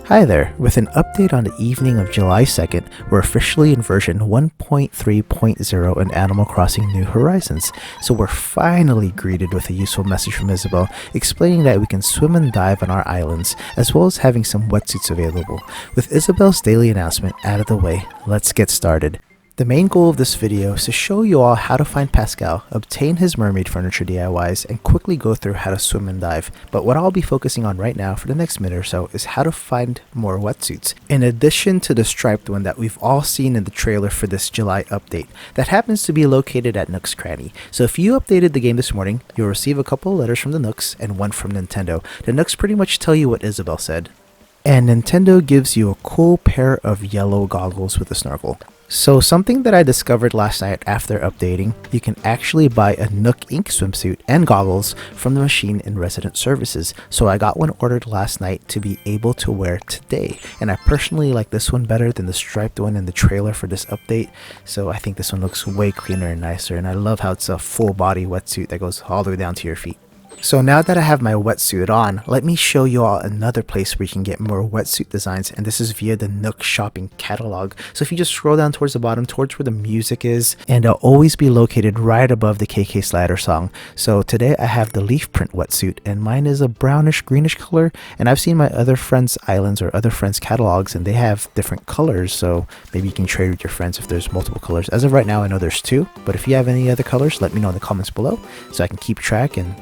Hi there, with an update on the evening of July 2nd, we're officially in version 1.3.0 in Animal Crossing New Horizons, so we're finally greeted with a useful message from Isabelle explaining that we can swim and dive on our islands, as well as having some wetsuits available. With Isabelle's daily announcement out of the way, let's get started. The main goal of this video is to show you all how to find Pascal, obtain his mermaid furniture DIYs, and quickly go through how to swim and dive. But what I'll be focusing on right now for the next minute or so is how to find more wetsuits. In addition to the striped one that we've all seen in the trailer for this July update, that happens to be located at Nook's Cranny. So if you updated the game this morning, you'll receive a couple of letters from the Nooks and one from Nintendo. The Nooks pretty much tell you what Isabelle said. And Nintendo gives you a cool pair of yellow goggles with a snorkel. So something that I discovered last night after updating, you can actually buy a Nook Ink swimsuit and goggles from the machine in Resident Services. So I got one ordered last night to be able to wear today. And I personally like this one better than the striped one in the trailer for this update. So I think this one looks way cleaner and nicer. And I love how it's a full body wetsuit that goes all the way down to your feet. So now that I have my wetsuit on, let me show you all another place where you can get more wetsuit designs, and this is via the Nook shopping catalog. So if you just scroll down towards the bottom, towards where the music is, and it'll always be located right above the KK Slider song. So today I have the leaf print wetsuit, and mine is a brownish greenish color, and I've seen my other friends' islands or other friends' catalogs, and they have different colors, so maybe you can trade with your friends if there's multiple colors. As of right now, I know there's two, but if you have any other colors, let me know in the comments below so I can keep track and,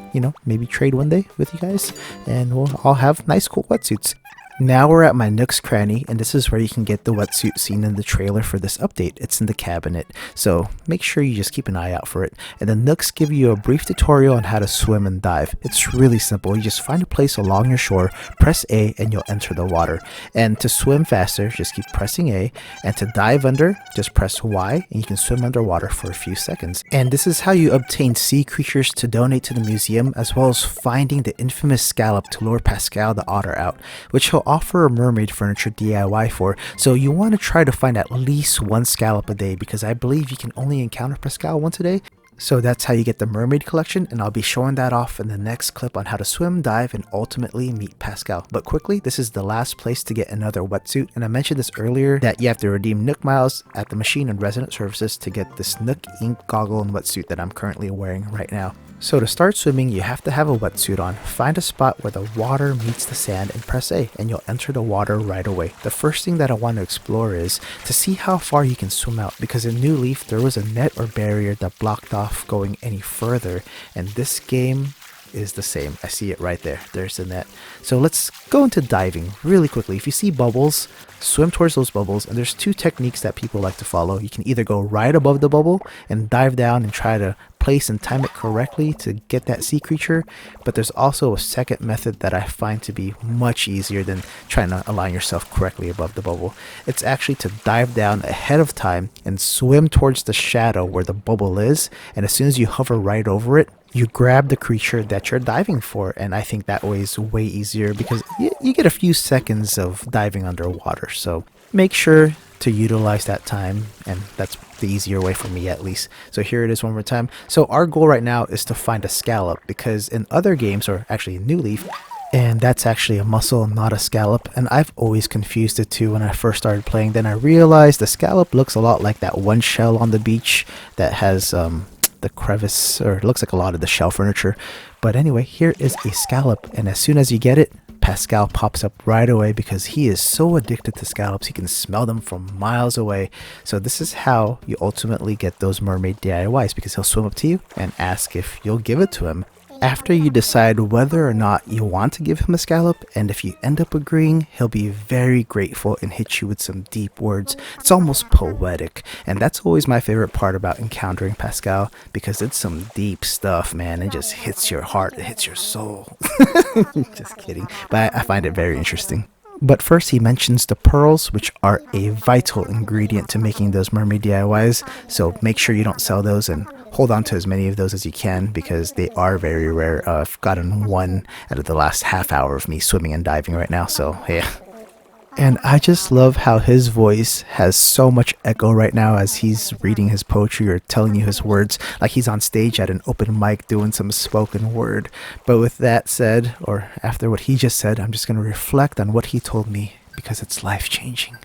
maybe trade one day with you guys, and we'll all have nice cool wetsuits. Now we're at my Nook's Cranny, and this is where you can get the wetsuit seen in the trailer for this update. It's in the cabinet, so make sure you just keep an eye out for it. And the Nooks give you a brief tutorial on how to swim and dive. It's really simple. You just find a place along your shore, press A, and you'll enter the water. And to swim faster, just keep pressing A, and to dive under, just press Y, and you can swim underwater for a few seconds. And this is how you obtain sea creatures to donate to the museum, as well as finding the infamous scallop to lure Pascal the otter out, which he'll offer a mermaid furniture DIY for. So you want to try to find at least one scallop a day, because I believe you can only encounter Pascal once a day. So that's how you get the mermaid collection, and I'll be showing that off in the next clip on how to swim, dive, and ultimately meet Pascal. But quickly, this is the last place to get another wetsuit, and I mentioned this earlier that you have to redeem Nook Miles at the machine in Resident Services to get this Nook Ink goggle and wetsuit that I'm currently wearing right now. So to start swimming, you have to have a wetsuit on, find a spot where the water meets the sand and press A, and you'll enter the water right away. The first thing that I want to explore is to see how far you can swim out, because in New Leaf there was a net or barrier that blocked off going any further, and this game is the same. I see it right there. There's the net. So let's go into diving really quickly. If you see bubbles, swim towards those bubbles, and there's two techniques that people like to follow. You can either go right above the bubble and dive down and try to place and time it correctly to get that sea creature, but there's also a second method that I find to be much easier than trying to align yourself correctly above the bubble. It's actually to dive down ahead of time and swim towards the shadow where the bubble is, and as soon as you hover right over it, you grab the creature that you're diving for. And I think that way is way easier because you get a few seconds of diving underwater, so make sure to utilize that time, and that's the easier way for me at least. So here it is one more time. So our goal right now is to find a scallop, because in other games, or actually in New Leaf, and that's actually a mussel, not a scallop, and I've always confused the two when I first started playing. Then I realized the scallop looks a lot like that one shell on the beach that has the crevice, or it looks like a lot of the shell furniture. But anyway, here is a scallop, and as soon as you get it, Pascal pops up right away, because he is so addicted to scallops he can smell them from miles away. So this is how you ultimately get those mermaid DIYs, because he'll swim up to you and ask if you'll give it to him. After you decide whether or not you want to give him a scallop, and if you end up agreeing, he'll be very grateful and hit you with some deep words. It's almost poetic, and that's always my favorite part about encountering Pascal, because it's some deep stuff, man. It just hits your heart, it hits your soul. Just kidding, but I find it very interesting. But first he mentions the pearls, which are a vital ingredient to making those mermaid DIYs, so make sure you don't sell those and hold on to as many of those as you can, because they are very rare. I've gotten one out of the last half hour of me swimming and diving right now, so yeah. And I just love how his voice has so much echo right now as he's reading his poetry or telling you his words, like he's on stage at an open mic doing some spoken word. But with that said, or after what he just said, I'm just going to reflect on what he told me because it's life-changing.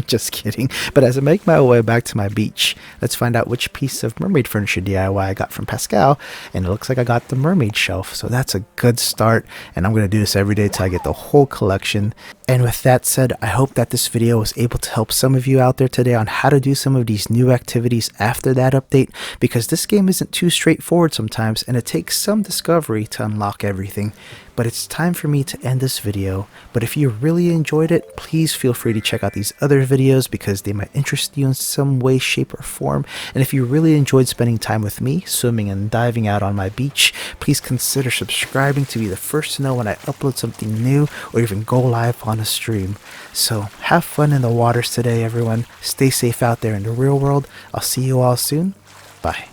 Just kidding. But as I make my way back to my beach, let's find out which piece of mermaid furniture DIY I got from Pascal. And it looks like I got the mermaid shelf, so that's a good start. And I'm going to do this every day till I get the whole collection. And with that said, I hope that this video was able to help some of you out there today on how to do some of these new activities after that update, because this game isn't too straightforward sometimes and it takes some discovery to unlock everything. But it's time for me to end this video. But if you really enjoyed it, please feel free to check out these other videos because they might interest you in some way, shape, or form. And if you really enjoyed spending time with me, swimming and diving out on my beach, please consider subscribing to be the first to know when I upload something new or even go live on a stream. So have fun in the waters today, everyone. Stay safe out there in the real world. I'll see you all soon. Bye.